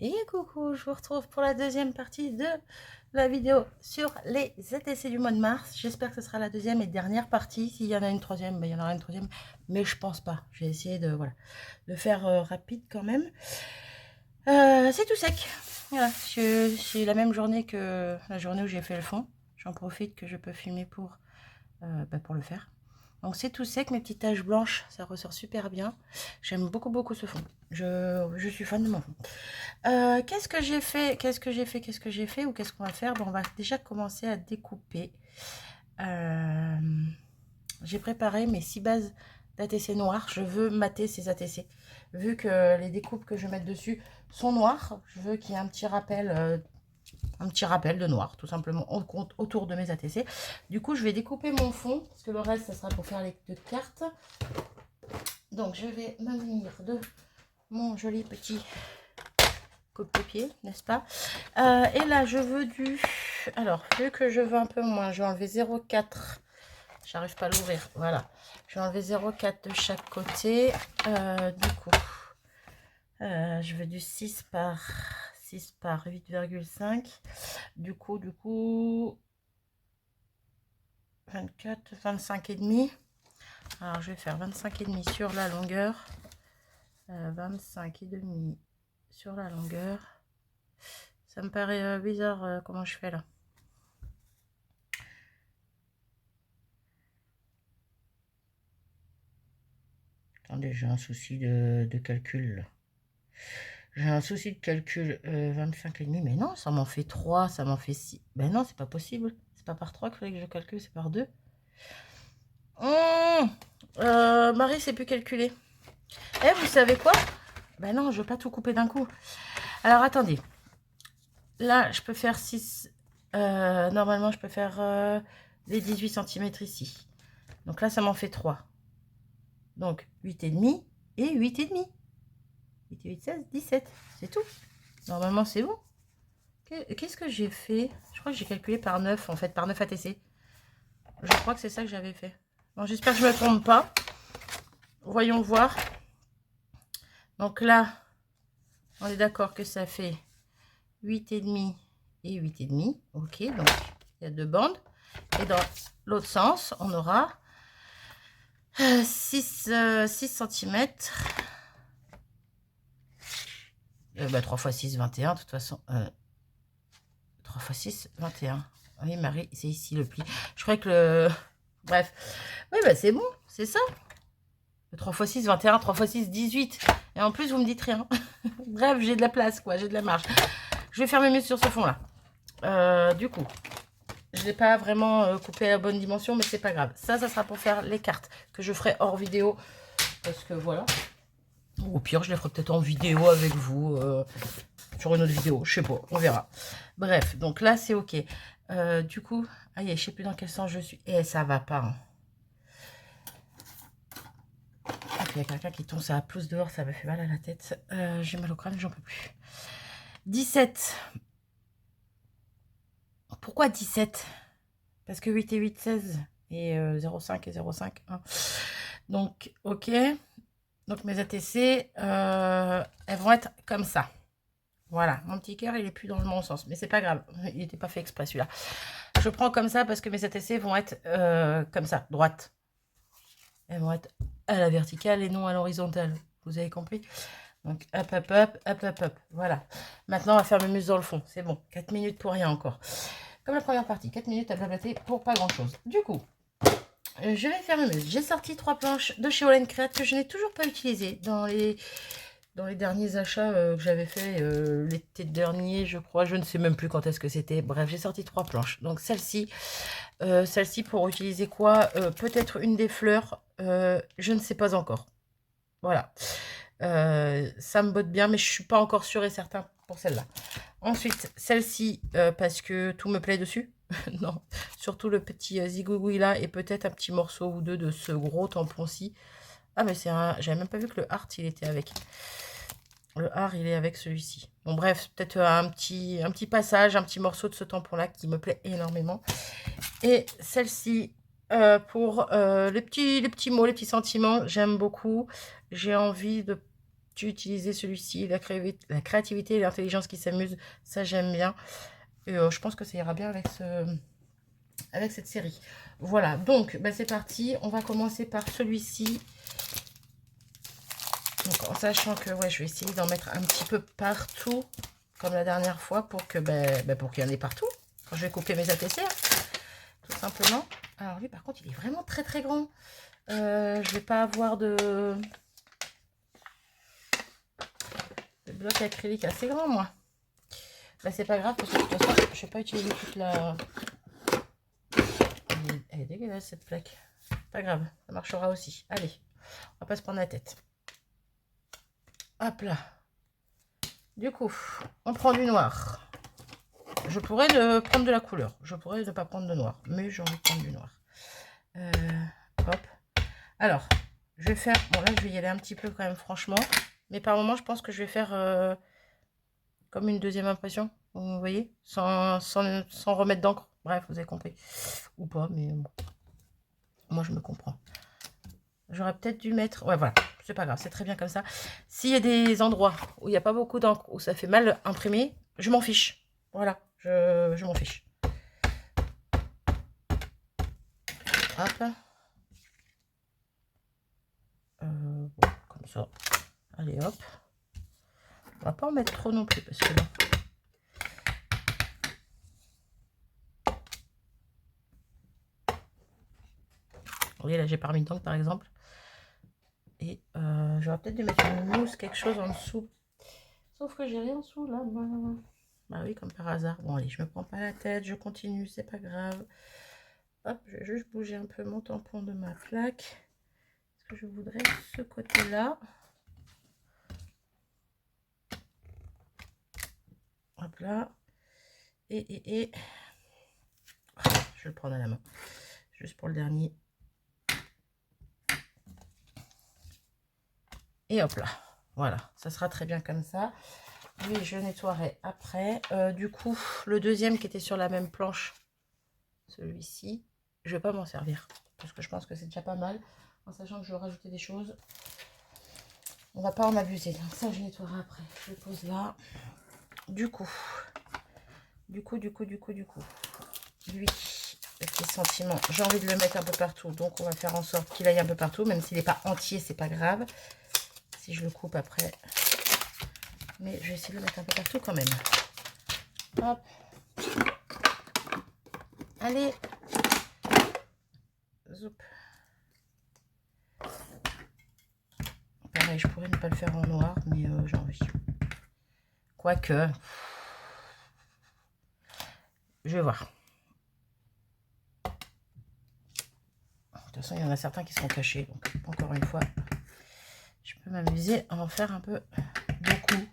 Et coucou, je vous retrouve pour la deuxième partie de la vidéo sur les ATC du mois de mars. J'espère que ce sera la deuxième et dernière partie. S'il y en a une troisième, ben, il y en aura une troisième, mais je pense pas. Je vais essayer de, voilà, de faire rapide quand même. C'est tout sec. Voilà, c'est la même journée que la journée où j'ai fait le fond. J'en profite que je peux filmer pour le faire. Donc c'est tout sec, mes petites taches blanches, ça ressort super bien. J'aime beaucoup ce fond. Je suis fan de mon fond. Qu'est-ce que j'ai fait? Ou qu'est-ce qu'on va faire? Bon, on va déjà commencer à découper. J'ai préparé mes 6 bases d'ATC noires. Je veux mater ces ATC. Vu que les découpes que je vais mettre dessus sont noires, je veux qu'il y ait un petit rappel de noir, tout simplement, autour de mes ATC. Du coup, je vais découper mon fond, parce que le reste, ça sera pour faire les 2 cartes. Donc, je vais me munir de mon joli petit coupe-pied, n'est-ce pas? Et là, je veux du... Alors, vu que je veux un peu moins, je vais enlever 0,4. J'arrive pas à l'ouvrir, voilà. Je vais enlever 0,4 de chaque côté. Du coup, je veux du 6 par 8,5. Du coup, 24, 25 et demi. Alors, je vais faire 25 et demi sur la longueur. 25 et demi sur la longueur. Ça me paraît bizarre comment je fais là. Attendez, j'ai un souci de calcul. J'ai un souci de calcul. 25 et demi, mais non, ça m'en fait 3, ça m'en fait 6. Ben non, c'est pas possible. C'est pas par 3 qu'il fallait que je calcule, c'est par 2. Marie, c'est plus calculé. Eh, vous savez quoi? Ben non, je veux pas tout couper d'un coup. Alors, attendez. Là, je peux faire 6. Normalement, je peux faire les 18 cm ici. Donc là, ça m'en fait 3. Donc, 8,5 et 8,5. 8 et 8, 16, 17. C'est tout. Normalement, c'est bon. Qu'est-ce que j'ai fait? Je crois que j'ai calculé par 9, en fait, par 9 ATC. Je crois que c'est ça que j'avais fait. Bon, j'espère que je ne me trompe pas. Voyons voir. Donc là, on est d'accord que ça fait 8,5 et 8,5. Ok, donc il y a 2 bandes. Et dans l'autre sens, on aura 6 cm. 3 x 6, 21. De toute façon, 3 x 6, 21. Oui, Marie, c'est ici le pli. Je croyais que le... Bref. Oui, bah c'est bon, c'est ça. 3 x 6, 21, 3 x 6, 18. Et en plus, vous me dites rien. Bref, j'ai de la place, quoi, j'ai de la marge. Je vais faire mes muscles sur ce fond-là. Du coup, je n'ai pas vraiment coupé à la bonne dimension, mais c'est pas grave. Ça sera pour faire les cartes que je ferai hors vidéo. Parce que voilà. Ou au pire, je les ferai peut-être en vidéo avec vous. Sur une autre vidéo, je sais pas, on verra. Bref, donc là, c'est ok. Du coup, aïe, je sais plus dans quel sens je suis. Et ça va pas, hein. Il y a quelqu'un qui tombe, ça pousse dehors, ça me fait mal à la tête. J'ai mal au crâne, j'en peux plus. 17. Pourquoi 17? Parce que 8 et 8, 16. Et 0,5 et 0,5, 1. Donc, ok. Donc, mes ATC, elles vont être comme ça. Voilà, mon petit cœur, il est plus dans le bon sens. Mais c'est pas grave, il n'était pas fait exprès celui-là. Je prends comme ça parce que mes ATC vont être comme ça, droite. Elles vont être à la verticale et non à l'horizontale. Vous avez compris? Donc, hop, hop, hop, hop, hop, hop. Voilà. Maintenant, on va faire mes muscles dans le fond. C'est bon. 4 minutes pour rien encore. Comme la première partie. 4 minutes à blablater pour pas grand-chose. Du coup, je vais faire mes muscles. J'ai sorti 3 planches de chez All & Create que je n'ai toujours pas utilisées dans les derniers achats que j'avais fait l'été dernier, je crois. Je ne sais même plus quand est-ce que c'était. Bref, j'ai sorti 3 planches. Donc, celle-ci pour utiliser quoi? Peut-être une des fleurs. Je ne sais pas encore. Voilà. Ça me botte bien, mais je suis pas encore sûre et certain pour celle-là. Ensuite, celle-ci, parce que tout me plaît dessus. Non, surtout le petit zigouigoui là, et peut-être un petit morceau ou deux de ce gros tampon-ci. Ah, mais c'est un... J'avais même pas vu que le heart, il était avec. Le heart, il est avec celui-ci. Bon, bref, peut-être un petit passage, un petit morceau de ce tampon-là qui me plaît énormément. Et celle-ci, pour les petits mots, les petits sentiments, j'aime beaucoup. J'ai envie de tu utilisais celui-ci, la créativité et l'intelligence qui s'amusent, ça j'aime bien. Et je pense que ça ira bien avec cette série. Voilà, donc bah, c'est parti. On va commencer par celui-ci. Donc en sachant que ouais, je vais essayer d'en mettre un petit peu partout, comme la dernière fois, pour que pour qu'il y en ait partout. Quand je vais couper mes ATC, tout simplement. Alors lui par contre il est vraiment très très grand. Je vais pas avoir de bloc acrylique assez grand moi. Bah c'est pas grave parce que de toute façon je vais pas utiliser toute la... Elle est dégueulasse cette plaque. Pas grave, ça marchera aussi. Allez, on va pas se prendre la tête. Hop là. Du coup, on prend du noir. Je pourrais prendre de la couleur. Je pourrais ne pas prendre de noir. Mais j'ai envie de prendre du noir. Hop. Alors, je vais faire... Bon, là, je vais y aller un petit peu quand même, franchement. Mais par moment, je pense que je vais faire comme une deuxième impression. Vous voyez, sans remettre d'encre. Bref, vous avez compris. Ou pas, mais bon. Moi, je me comprends. J'aurais peut-être dû mettre... Ouais, voilà. C'est pas grave, c'est très bien comme ça. S'il y a des endroits où il n'y a pas beaucoup d'encre, où ça fait mal imprimé, je m'en fiche. Voilà, je m'en fiche. Hop. Bon, comme ça. Allez, hop. On va pas en mettre trop non plus, parce que là... Vous voyez, là, j'ai pas mis d'encre, par exemple. Et j'aurais peut-être dû mettre une mousse, quelque chose en dessous. Sauf que j'ai rien en dessous, là. Bah oui, comme par hasard. Bon, allez, je me prends pas la tête, je continue, c'est pas grave. Hop, je vais juste bouger un peu mon tampon de ma plaque. Parce que je voudrais ce côté-là. Hop là. Et... Je vais le prendre à la main. Juste pour le dernier. Et hop là. Voilà, ça sera très bien comme ça. Lui, je nettoierai après. Du coup, le deuxième qui était sur la même planche, celui-ci, je vais pas m'en servir. Parce que je pense que c'est déjà pas mal. En sachant que je vais rajouter des choses. On va pas en abuser. Donc ça, je nettoierai après. Je le pose là. Du coup. Lui, les sentiments, j'ai envie de le mettre un peu partout. Donc, on va faire en sorte qu'il aille un peu partout. Même s'il n'est pas entier, c'est pas grave. Si je le coupe après. Mais je vais essayer de le mettre un peu partout quand même. Hop. Allez. Zoup. Pareil, je pourrais ne pas le faire en noir, mais j'ai envie. Quoique. Je vais voir. De toute façon, il y en a certains qui seront cachés. Donc, encore une fois, je peux m'amuser à en faire un peu beaucoup.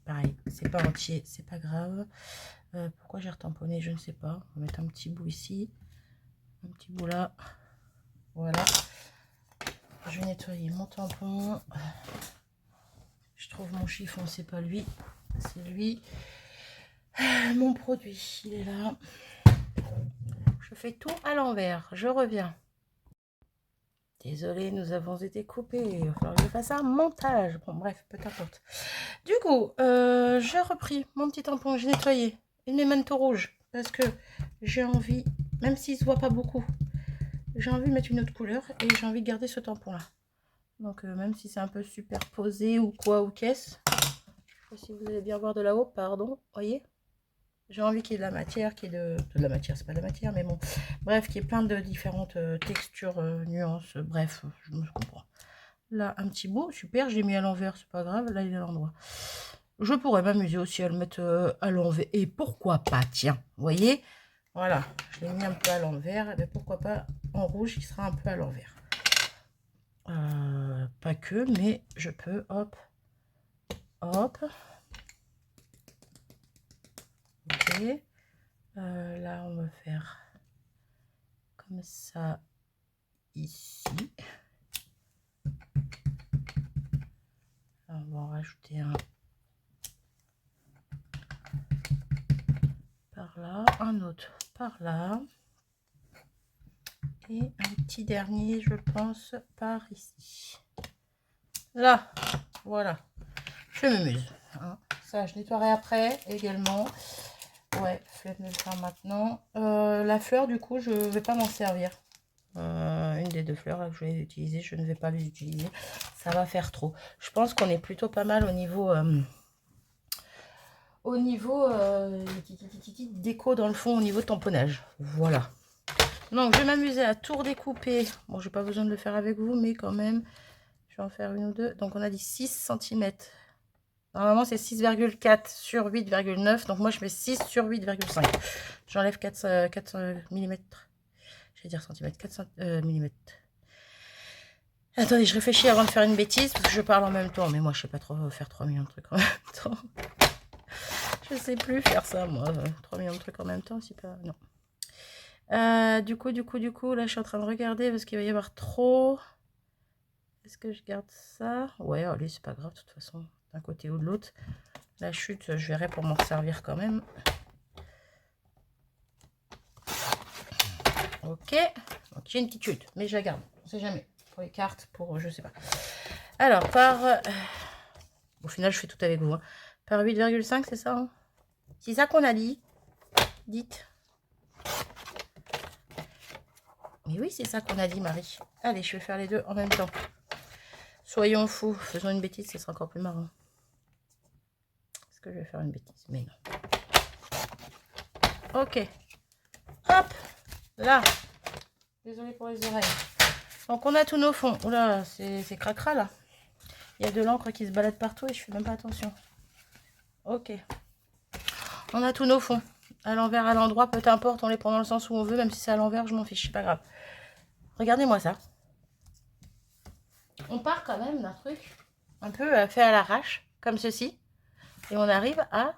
Pareil, c'est pas entier, c'est pas grave. Pourquoi j'ai retamponné, je ne sais pas. On va mettre un petit bout ici, un petit bout là. Voilà. Je vais nettoyer mon tampon. Je trouve mon chiffon, c'est pas lui, c'est lui. Mon produit, il est là. Je fais tout à l'envers. Je reviens. Désolée, nous avons été coupés. Il va falloir que je fasse un montage. Bon, bref, peu importe. Du coup, j'ai repris mon petit tampon, j'ai nettoyé. Il met manteau rouge parce que j'ai envie, même s'il se voit pas beaucoup, j'ai envie de mettre une autre couleur et j'ai envie de garder ce tampon là. Donc, même si c'est un peu superposé ou quoi ou qu'est-ce, je sais pas si vous allez bien voir de là-haut, pardon, voyez. J'ai envie qu'il y ait de la matière, qu'il y ait de la matière, c'est pas de la matière, mais bon, bref, qu'il y ait plein de différentes textures, nuances, bref, je me comprends. Là, un petit bout, super, je l'ai mis à l'envers, c'est pas grave, là il est à l'endroit. Je pourrais m'amuser aussi à le mettre à l'envers, et pourquoi pas, tiens, vous voyez, voilà, je l'ai mis un peu à l'envers, et pourquoi pas en rouge, il sera un peu à l'envers. Pas que, mais je peux, hop, hop. Ok. Là, on va faire comme ça ici. On va en rajouter un par là, un autre par là. Et un petit dernier, je pense, par ici. Là, voilà. Je m'amuse. Hein. Ça, je nettoierai après également. Ouais, flemme de le faire maintenant. La fleur, du coup, je vais pas m'en servir. Une des deux fleurs là, que je vais utiliser, je ne vais pas les utiliser. Ça va faire trop. Je pense qu'on est plutôt pas mal au niveau... déco dans le fond, au niveau tamponnage. Voilà. Donc, je vais m'amuser à tout redécouper. Bon, j'ai pas besoin de le faire avec vous, mais quand même, je vais en faire une ou deux. Donc, on a dit 6 cm. Normalement, c'est 6,4 sur 8,9. Donc, moi, je mets 6 sur 8,5. J'enlève 4 mm. Je vais dire centimètres, 4 mm. Attendez, je réfléchis avant de faire une bêtise, parce que je parle en même temps. Mais moi, je sais pas trop faire 3 millions de trucs en même temps. Je sais plus faire ça, moi. 3 millions de trucs en même temps, c'est pas... Non. Du coup, là, je suis en train de regarder parce qu'il va y avoir trop. Est-ce que je garde ça? Ouais, allez, c'est pas grave, de toute façon, d'un côté ou de l'autre. La chute, je verrai pour m'en servir quand même. Ok. Donc, j'ai une petite chute, mais je la garde. On sait jamais. Pour les cartes, pour... je sais pas. Alors, par... au final, je fais tout avec vous. Hein. Par 8,5, c'est ça hein. C'est ça qu'on a dit. Dites. Mais oui, c'est ça qu'on a dit, Marie. Allez, je vais faire les deux en même temps. Soyons fous. Faisons une bêtise, ce sera encore plus marrant. Est-ce que je vais faire une bêtise? Mais non. Ok. Hop. Là. Désolée pour les oreilles. Donc, on a tous nos fonds. Oula, c'est cracra, là. Il y a de l'encre qui se balade partout et je fais même pas attention. Ok. On a tous nos fonds. À l'envers, à l'endroit, peu importe, on les prend dans le sens où on veut, même si c'est à l'envers, je m'en fiche, c'est pas grave. Regardez-moi ça. On part quand même d'un truc un peu fait à l'arrache, comme ceci. Et on arrive à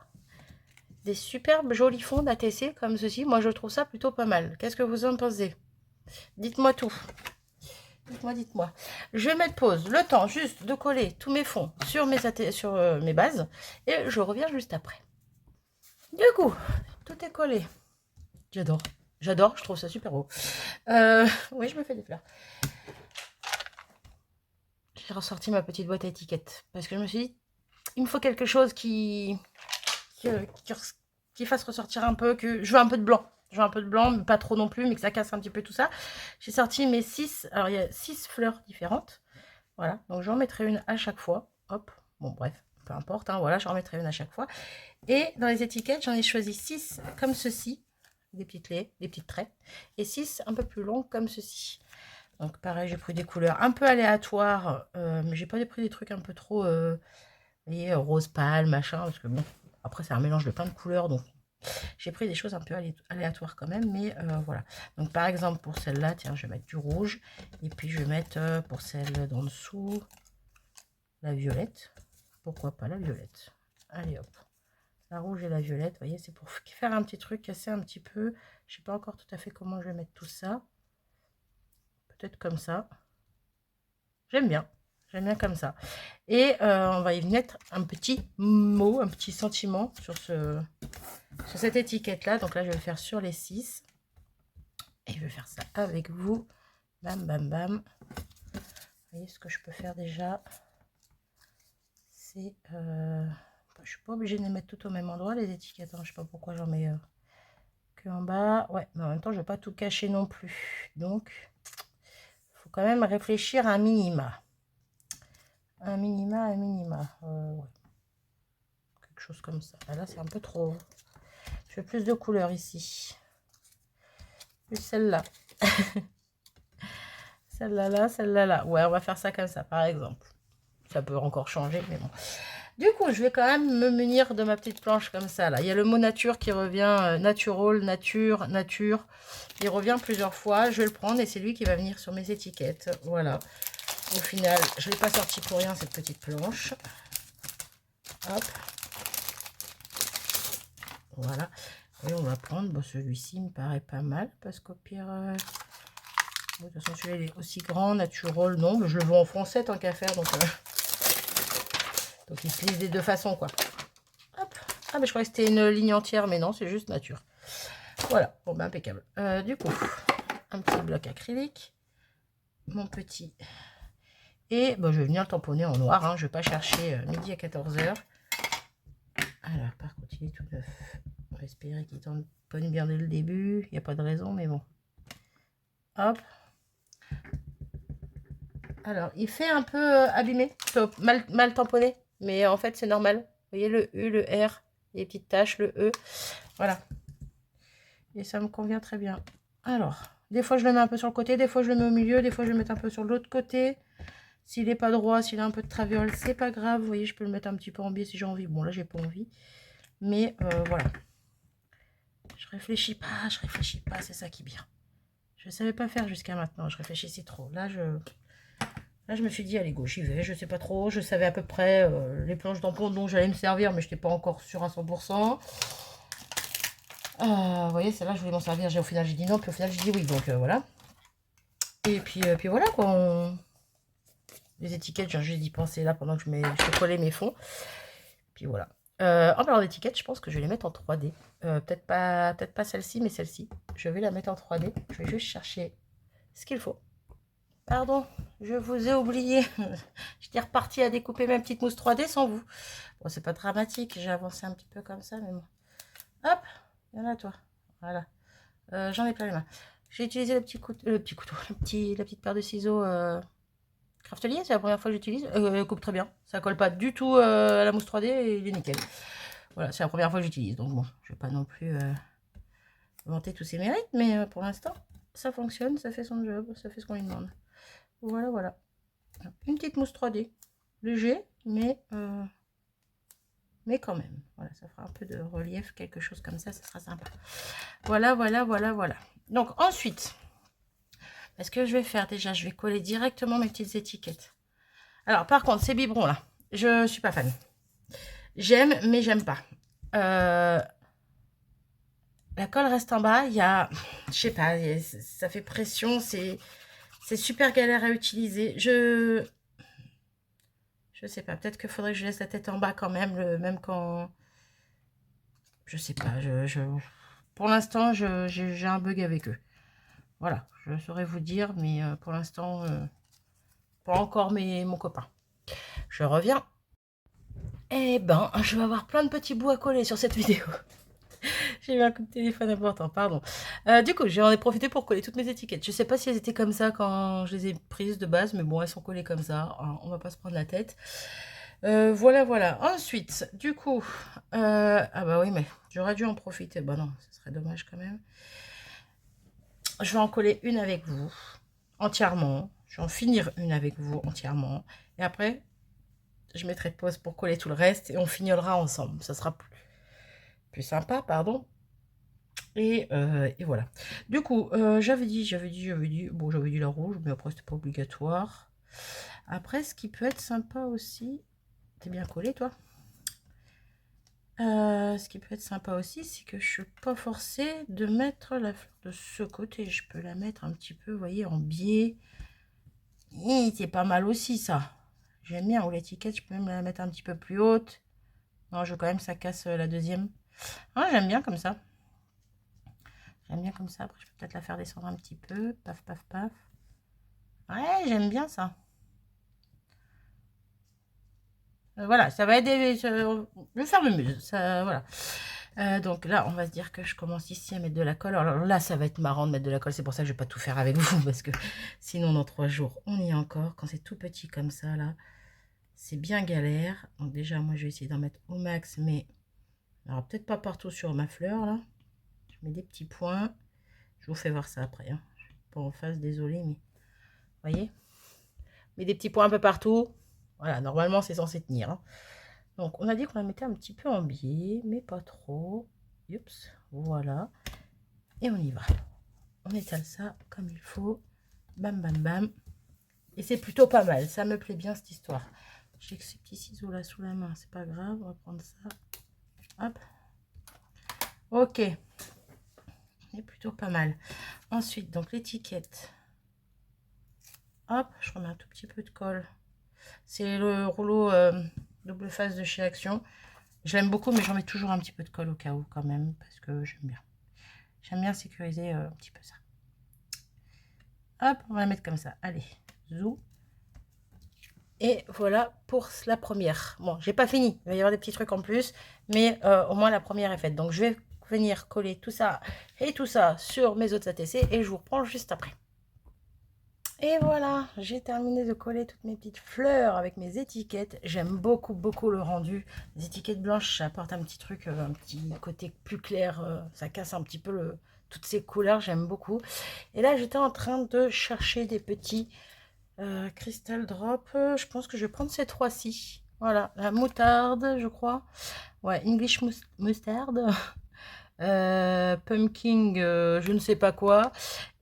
des superbes jolis fonds d'ATC comme ceci. Moi, je trouve ça plutôt pas mal. Qu'est-ce que vous en pensez? Dites-moi tout. Dites-moi. Je vais mettre pause, le temps juste de coller tous mes fonds sur mes bases. Et je reviens juste après. Du coup, tout est collé. J'adore. J'adore, je trouve ça super beau. Oui, je me fais des fleurs. J'ai ressorti ma petite boîte à étiquettes. Parce que je me suis dit, il me faut quelque chose qui fasse ressortir un peu, que je veux un peu de blanc. Je veux un peu de blanc, mais pas trop non plus, mais que ça casse un petit peu tout ça. J'ai sorti mes 6, alors il y a 6 fleurs différentes. Voilà, donc j'en mettrai une à chaque fois. Hop, bon bref, peu importe, hein, voilà, j'en mettrai une à chaque fois. Et dans les étiquettes, j'en ai choisi 6 comme ceci, des petites traits, et 6 un peu plus longs comme ceci. Donc pareil, j'ai pris des couleurs un peu aléatoires, mais j'ai pas pris des trucs un peu trop, vous voyez, rose pâle, machin, parce que bon, après c'est un mélange de plein de couleurs, donc j'ai pris des choses un peu aléatoires quand même, mais voilà. Donc par exemple pour celle-là, tiens, je vais mettre du rouge, et puis je vais mettre pour celle d'en dessous, la violette. Pourquoi pas la violette? Allez hop, la rouge et la violette, vous voyez, c'est pour faire un petit truc, casser un petit peu. Je sais pas encore tout à fait comment je vais mettre tout ça. Peut-être comme ça. J'aime bien comme ça. Et on va y mettre un petit mot, un petit sentiment sur cette étiquette là. Donc là je vais le faire sur les 6 et je vais faire ça avec vous. Bam bam bam. Vous voyez ce que je peux faire déjà, c'est je suis pas obligée de les mettre tout au même endroit les étiquettes, hein. Je sais pas pourquoi j'en mets que en bas. Ouais, mais en même temps je vais pas tout cacher non plus, donc faut quand même réfléchir à un minima. Un minima. Ouais. Quelque chose comme ça. Là, c'est un peu trop. Je veux plus de couleurs ici. Plus celle-là. Celle-là, là, celle-là, là. Ouais, on va faire ça comme ça, par exemple. Ça peut encore changer, mais bon. Du coup, je vais quand même me munir de ma petite planche comme ça, là. Il y a le mot nature qui revient, natural, nature. Il revient plusieurs fois. Je vais le prendre et c'est lui qui va venir sur mes étiquettes. Voilà. Au final, je ne l'ai pas sorti pour rien, cette petite planche. Hop. Voilà. Et on va prendre, celui-ci me paraît pas mal, parce qu'au pire, de toute façon, celui-là est aussi grand, natural, non, mais je le veux en français tant qu'à faire, donc il se lise des deux façons, quoi. Hop. Ah, mais je croyais que c'était une ligne entière, mais non, c'est juste nature. Voilà, bon ben impeccable. Du coup, un petit bloc acrylique, mon petit. Et bon, je vais venir le tamponner en noir, hein. Je ne vais pas chercher midi à 14 h. Alors, par contre, il est tout neuf. On va espérer qu'il tamponne bien dès le début. Il n'y a pas de raison, mais bon. Hop. Alors, il fait un peu abîmé, mal tamponné, mais en fait, c'est normal. Vous voyez le U, le R, les petites taches, le E. Voilà. Et ça me convient très bien. Alors, des fois, je le mets un peu sur le côté, des fois, je le mets au milieu, des fois, je le mets un peu sur l'autre côté. S'il n'est pas droit, s'il a un peu de traviole, c'est pas grave. Vous voyez, je peux le mettre un petit peu en biais si j'ai envie. Bon, là, j'ai pas envie. Mais voilà. Je réfléchis pas, c'est ça qui est bien. Je ne savais pas faire jusqu'à maintenant, je réfléchissais trop. Là, je me suis dit, allez, go, j'y vais, je sais pas trop. Je savais à peu près les planches tampons dont j'allais me servir, mais je n'étais pas encore sûre à 100%. Vous voyez, celle-là, je voulais m'en servir. Au final, j'ai dit non, puis au final, j'ai dit oui. Donc, voilà. Et puis voilà, quoi. Les étiquettes, j'ai d'y penser là pendant que je collais mes fonds. Puis voilà. En parlant d'étiquettes, je pense que je vais les mettre en 3D. Peut-être pas celle-ci, mais celle-ci. Je vais la mettre en 3D. Je vais juste chercher ce qu'il faut. Pardon, je vous ai oublié. J'étais repartie à découper ma petite mousse 3D sans vous. Bon, c'est pas dramatique, j'ai avancé un petit peu comme ça, mais bon. Hop, il y en a toi. Voilà. J'en ai plein les mains. J'ai utilisé le petit couteau, la petite paire de ciseaux Craftelier, c'est la première fois que j'utilise. Elle coupe très bien. Ça colle pas du tout à la mousse 3D et il est nickel. Voilà, c'est la première fois que j'utilise. Donc bon, je vais pas non plus vanter tous ses mérites, mais pour l'instant, ça fonctionne, ça fait son job, ça fait ce qu'on lui demande. Voilà, voilà. Une petite mousse 3D. Léger, mais quand même. Voilà, ça fera un peu de relief, quelque chose comme ça sera sympa. Voilà, voilà, voilà, voilà. Donc ensuite, ce que je vais faire déjà, je vais coller directement mes petites étiquettes. Alors par contre, ces biberons là, je suis pas fan. J'aime, mais j'aime pas. La colle reste en bas, il y a, je sais pas, ça fait pression, c'est super galère à utiliser. Je sais pas, peut-être qu'il faudrait que je laisse la tête en bas quand même, même quand... Je sais pas, pour l'instant, j'ai un bug avec eux. Voilà, je saurais vous dire, mais pour l'instant, pas encore mon copain. Je reviens. Eh ben, je vais avoir plein de petits bouts à coller sur cette vidéo. J'ai eu un coup de téléphone important, pardon. Du coup, j'en ai profité pour coller toutes mes étiquettes. Je sais pas si elles étaient comme ça quand je les ai prises de base, mais bon, elles sont collées comme ça. Hein, on va pas se prendre la tête. Voilà, voilà. Ensuite, du coup... ah bah oui, mais j'aurais dû en profiter. Bah non, ce serait dommage quand même. Je vais en coller une avec vous, entièrement. Je vais en finir une avec vous, entièrement. Et après, je mettrai de pause pour coller tout le reste et on finira ensemble. Ça sera plus sympa, pardon. Et voilà. Du coup, j'avais dit, bon, j'avais dit la rouge, mais après, c'était pas obligatoire. Après, ce qui peut être sympa aussi, t'es bien collé, toi. Ce qui peut être sympa aussi, c'est que je suis pas forcée de mettre la fleur de ce côté. Je peux la mettre un petit peu, vous voyez, en biais. C'est pas mal aussi, ça. J'aime bien. Ou l'étiquette, je peux même la mettre un petit peu plus haute. Non, je veux quand même que ça casse la deuxième. Ah, j'aime bien comme ça. J'aime bien comme ça. Après, je peux peut-être la faire descendre un petit peu. Paf, paf, paf. Ouais, j'aime bien ça. Voilà, ça va aider. Je vais faire mieux. Ça, voilà. Donc là, on va se dire que je commence ici à mettre de la colle. Alors là, ça va être marrant de mettre de la colle. C'est pour ça que je vais pas tout faire avec vous. Parce que sinon, dans 3 jours, on y est encore. Quand c'est tout petit comme ça, là, c'est bien galère. Donc déjà, moi, je vais essayer d'en mettre au max. Mais alors peut-être pas partout sur ma fleur, là. Je mets des petits points. Je vous fais voir ça après. Hein. Je suis pas en face, désolé, mais... voyez, mais des petits points un peu partout. Voilà, normalement, c'est censé tenir. Hein. Donc, on a dit qu'on la mettait un petit peu en biais, mais pas trop. Oups, voilà. Et on y va. On étale ça comme il faut. Bam, bam, bam. Et c'est plutôt pas mal. Ça me plaît bien, cette histoire. J'ai que ces petits ciseaux là sous la main. C'est pas grave. On va prendre ça. Hop. Ok. On est plutôt pas mal. Ensuite, donc l'étiquette. Hop, je remets un tout petit peu de colle. C'est le rouleau double face de chez Action. Je l'aime beaucoup, mais j'en mets toujours un petit peu de colle au cas où quand même, parce que j'aime bien. J'aime bien sécuriser un petit peu ça. Hop, on va la mettre comme ça. Allez, zou. Et voilà pour la première. Bon, j'ai pas fini. Il va y avoir des petits trucs en plus. Mais au moins, la première est faite. Donc, je vais venir coller tout ça et tout ça sur mes autres ATC. Et je vous reprends juste après. Et voilà, j'ai terminé de coller toutes mes petites fleurs avec mes étiquettes. J'aime beaucoup, beaucoup le rendu. Les étiquettes blanches, ça apporte un petit truc, un petit côté plus clair. Ça casse un petit peu toutes ces couleurs, j'aime beaucoup. Et là, j'étais en train de chercher des petits Crystal Drop. Je pense que je vais prendre ces trois-ci. Voilà, la moutarde, je crois. Ouais, English Mustard. Pumpkin, je ne sais pas quoi,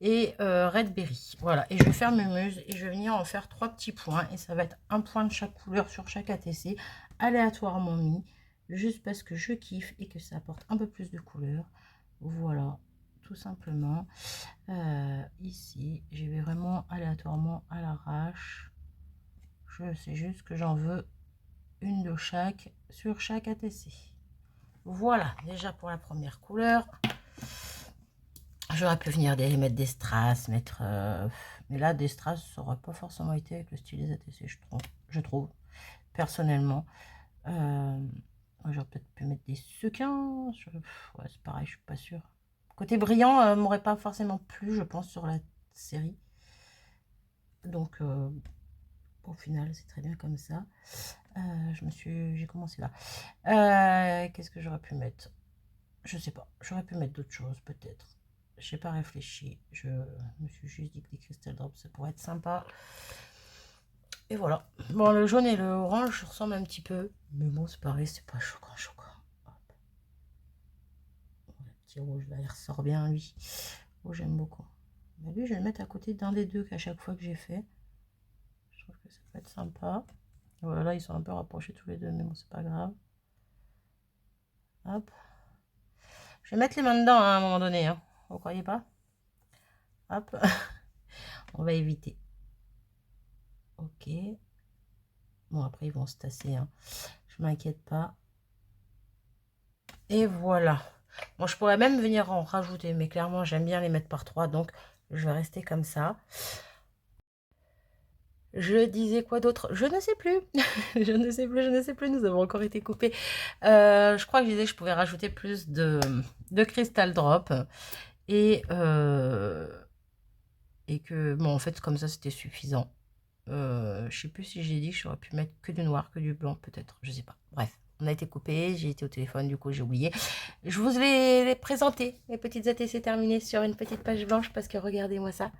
et Red Berry. Voilà, et je vais faire mes muses et je vais venir en faire 3 petits points. Et ça va être un point de chaque couleur sur chaque ATC, aléatoirement mis, juste parce que je kiffe et que ça apporte un peu plus de couleur. Voilà, tout simplement. Ici, je vais vraiment aléatoirement à l'arrache. Je sais juste que j'en veux une de chaque sur chaque ATC. Voilà, déjà pour la première couleur. J'aurais pu venir mettre des strass, mais là, des strass, ça n'aurait pas forcément été avec le style des ATC, je trouve personnellement. J'aurais peut-être pu mettre des sequins. Ouais, c'est pareil, je suis pas sûre. Côté brillant, m'aurait pas forcément plu, je pense, sur la série. Donc, au final, c'est très bien comme ça. J'ai commencé là. Qu'est-ce que j'aurais pu mettre? Je sais pas. J'aurais pu mettre d'autres choses, peut-être. J'ai pas réfléchi. Je me suis juste dit que les Crystal Drops, ça pourrait être sympa. Et voilà. Bon, le jaune et le orange ressemblent un petit peu. Mais bon, c'est pareil, c'est pas choquant, choquant. Hop. Le petit rouge, là, il ressort bien, lui. Oh, j'aime beaucoup. Mais lui, je vais le mettre à côté d'un des deux qu'à chaque fois que j'ai fait. Je trouve que ça peut être sympa. Voilà, là, ils sont un peu rapprochés tous les deux, mais bon, c'est pas grave. Hop. Je vais mettre les mains dedans hein, à un moment donné. Hein. Vous croyez pas? Hop. On va éviter. Ok. Bon, après, ils vont se tasser. Hein. Je m'inquiète pas. Et voilà. Bon, je pourrais même venir en rajouter, mais clairement, j'aime bien les mettre par 3. Donc, je vais rester comme ça. Je disais quoi d'autre? Je ne sais plus. Je ne sais plus, je ne sais plus. Nous avons encore été coupés. Je crois que je disais que je pouvais rajouter plus de Crystal Drop. Et que, bon, en fait, comme ça, c'était suffisant. Je sais plus si j'ai dit que j'aurais pu mettre que du noir, que du blanc, peut-être. Je sais pas. Bref, on a été coupé. J'ai été au téléphone, du coup, j'ai oublié. Je vous vais les présenter, mes petites ATC terminées sur une petite page blanche parce que regardez-moi ça.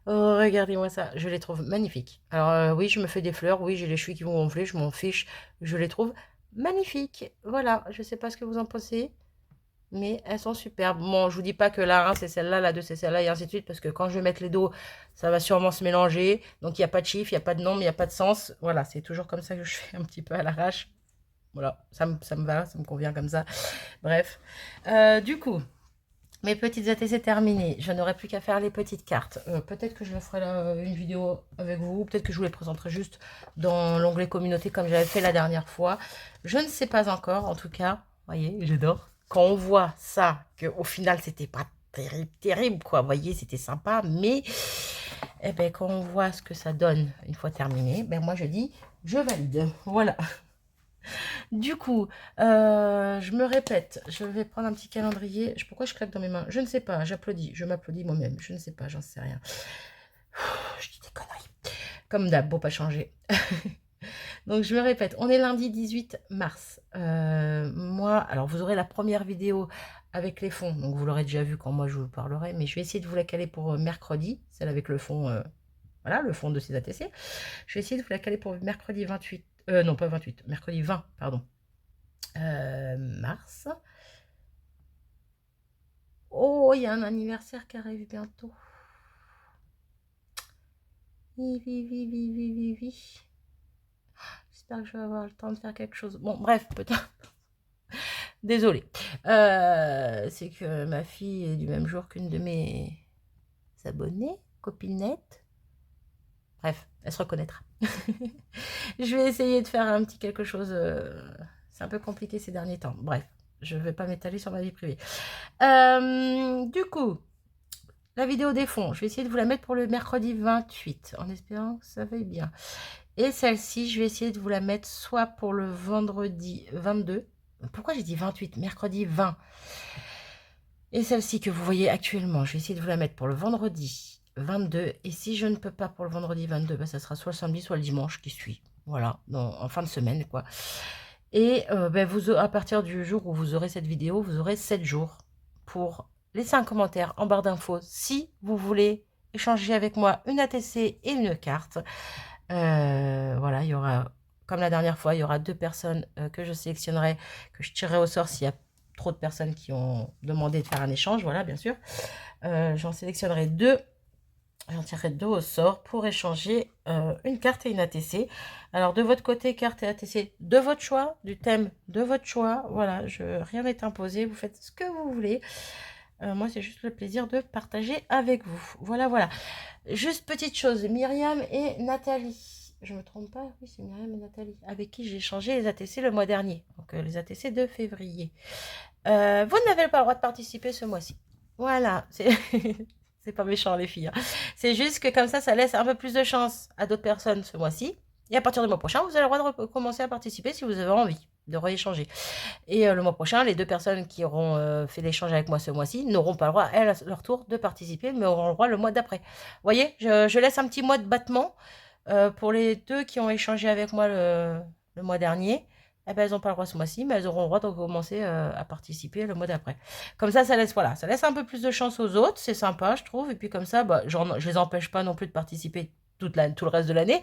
Oh, regardez-moi ça. Je les trouve magnifiques. Alors, oui, je me fais des fleurs. Oui, j'ai les cheveux qui vont gonfler. Je m'en fiche. Je les trouve magnifiques. Voilà. Je sais pas ce que vous en pensez. Mais elles sont superbes. Bon, je vous dis pas que la 1 c'est celle-là, la 2 c'est celle-là, et ainsi de suite, parce que quand je vais mettre les dos, ça va sûrement se mélanger. Donc il n'y a pas de chiffre, il n'y a pas de nombre, il n'y a pas de sens. Voilà, c'est toujours comme ça que je fais un petit peu à l'arrache. Voilà, ça me va, ça me convient comme ça. Bref. Du coup, mes petites ATC terminées. Je n'aurai plus qu'à faire les petites cartes. Peut-être que je me ferai une vidéo avec vous. Peut-être que je vous les présenterai juste dans l'onglet communauté comme j'avais fait la dernière fois. Je ne sais pas encore, en tout cas. Voyez, j'adore. Quand on voit ça, qu'au final, c'était pas terrible, terrible, quoi. Vous voyez, c'était sympa, mais eh ben, quand on voit ce que ça donne une fois terminé, ben moi, je dis, je valide. Voilà. Du coup, je me répète, je vais prendre un petit calendrier. Pourquoi je claque dans mes mains? Je ne sais pas, j'applaudis, je m'applaudis moi-même. Je ne sais pas, j'en sais rien. Je dis des conneries. Comme d'hab, pour pas changer. Donc, je me répète, on est lundi 18 mars. Moi, alors vous aurez la première vidéo avec les fonds, donc vous l'aurez déjà vu quand moi je vous parlerai, mais je vais essayer de vous la caler pour mercredi, celle avec le fond, voilà, le fond de ces ATC. Je vais essayer de vous la caler pour mercredi 28, non pas 28, mercredi 20, pardon, mars. Oh, il y a un anniversaire qui arrive bientôt. J'espère que je vais avoir le temps de faire quelque chose. Bon, bref, peut-être. Désolée. C'est que ma fille est du même jour qu'une de mes abonnées, copinette. Bref, elle se reconnaîtra. Je vais essayer de faire un petit quelque chose. C'est un peu compliqué ces derniers temps. Bref, je ne vais pas m'étaler sur ma vie privée. Du coup, la vidéo des fonds, je vais essayer de vous la mettre pour le mercredi 28, en espérant que ça veuille bien. Et celle-ci, je vais essayer de vous la mettre soit pour le vendredi 22. Pourquoi j'ai dit 28? Mercredi 20. Et celle-ci que vous voyez actuellement, je vais essayer de vous la mettre pour le vendredi 22. Et si je ne peux pas pour le vendredi 22, bah, ça sera soit le samedi, soit le dimanche qui suit. Voilà, en fin de semaine, quoi. Et vous, à partir du jour où vous aurez cette vidéo, vous aurez 7 jours pour laisser un commentaire en barre d'infos si vous voulez échanger avec moi une ATC et une carte. Voilà, il y aura, comme la dernière fois, il y aura 2 personnes que je sélectionnerai, que je tirerai au sort s'il y a trop de personnes qui ont demandé de faire un échange. Voilà, bien sûr. J'en sélectionnerai 2. J'en tirerai 2 au sort pour échanger une carte et une ATC. Alors, de votre côté, carte et ATC de votre choix, du thème de votre choix. Voilà, rien n'est imposé. Vous faites ce que vous voulez. Moi, c'est juste le plaisir de partager avec vous. Voilà, voilà. Juste petite chose, Myriam et Nathalie. Je me trompe pas? Oui, c'est Myriam et Nathalie. Avec qui j'ai échangé les ATC le mois dernier. Donc, les ATC de février. Vous n'avez pas le droit de participer ce mois-ci. Voilà, c'est... c'est pas méchant les filles. Hein. C'est juste que comme ça laisse un peu plus de chance à d'autres personnes ce mois-ci. Et à partir du mois prochain, vous avez le droit de recommencer à participer si vous avez envie de rééchanger. Et le mois prochain, les 2 personnes qui auront fait l'échange avec moi ce mois-ci n'auront pas le droit, elles, à leur tour, de participer, mais auront le droit le mois d'après. Vous voyez, je laisse un petit mois de battement pour les 2 qui ont échangé avec moi le mois dernier. Eh ben, elles n'ont pas le droit ce mois-ci, mais elles auront le droit de commencer à participer le mois d'après. Comme ça laisse, voilà, ça laisse un peu plus de chance aux autres, c'est sympa, je trouve. Et puis comme ça, bah, je les empêche pas non plus de participer tout le reste de l'année,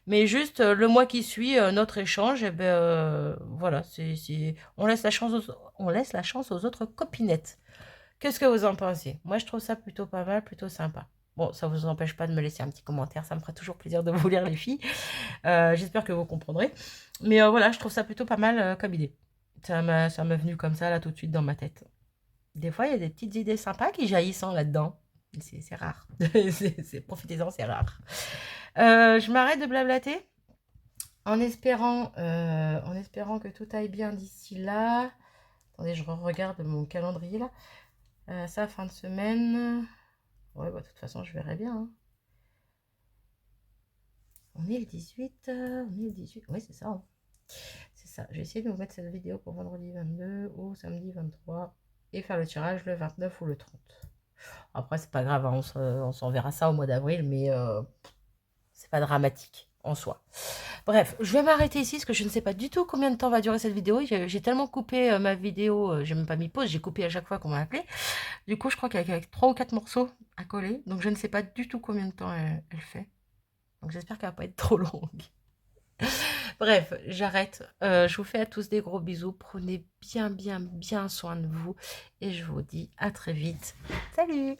mais juste le mois qui suit notre échange, et ben voilà, on laisse la chance aux autres copinettes. Qu'est-ce que vous en pensez? Moi, je trouve ça plutôt pas mal, plutôt sympa. Bon, ça vous empêche pas de me laisser un petit commentaire, ça me fera toujours plaisir de vous lire les filles. J'espère que vous comprendrez. Mais voilà, je trouve ça plutôt pas mal comme idée. Ça m'est venu comme ça, là, tout de suite dans ma tête. Des fois, il y a des petites idées sympas qui jaillissent là-dedans. C'est rare. Profitez-en, c'est rare. Je m'arrête de blablater en espérant que tout aille bien d'ici là. Attendez, je regarde mon calendrier là. Ça, fin de semaine. Ouais, bah, de toute façon, je verrai bien. Hein. On est le 18. On est le 18. Oui, c'est ça. Hein. C'est ça. Je vais essayer de vous mettre cette vidéo pour vendredi 22 ou samedi 23 et faire le tirage le 29 ou le 30. Après, c'est pas grave, hein, on s'enverra ça au mois d'avril, mais c'est pas dramatique en soi. Bref, je vais m'arrêter ici parce que je ne sais pas du tout combien de temps va durer cette vidéo. J'ai tellement coupé ma vidéo, j'ai même pas mis pause, j'ai coupé à chaque fois qu'on m'a appelé. Du coup, je crois qu'avec 3 ou 4 morceaux à coller, donc je ne sais pas du tout combien de temps elle fait. Donc j'espère qu'elle va pas être trop longue. Bref, j'arrête. Je vous fais à tous des gros bisous. Prenez bien soin de vous. Et je vous dis à très vite. Salut!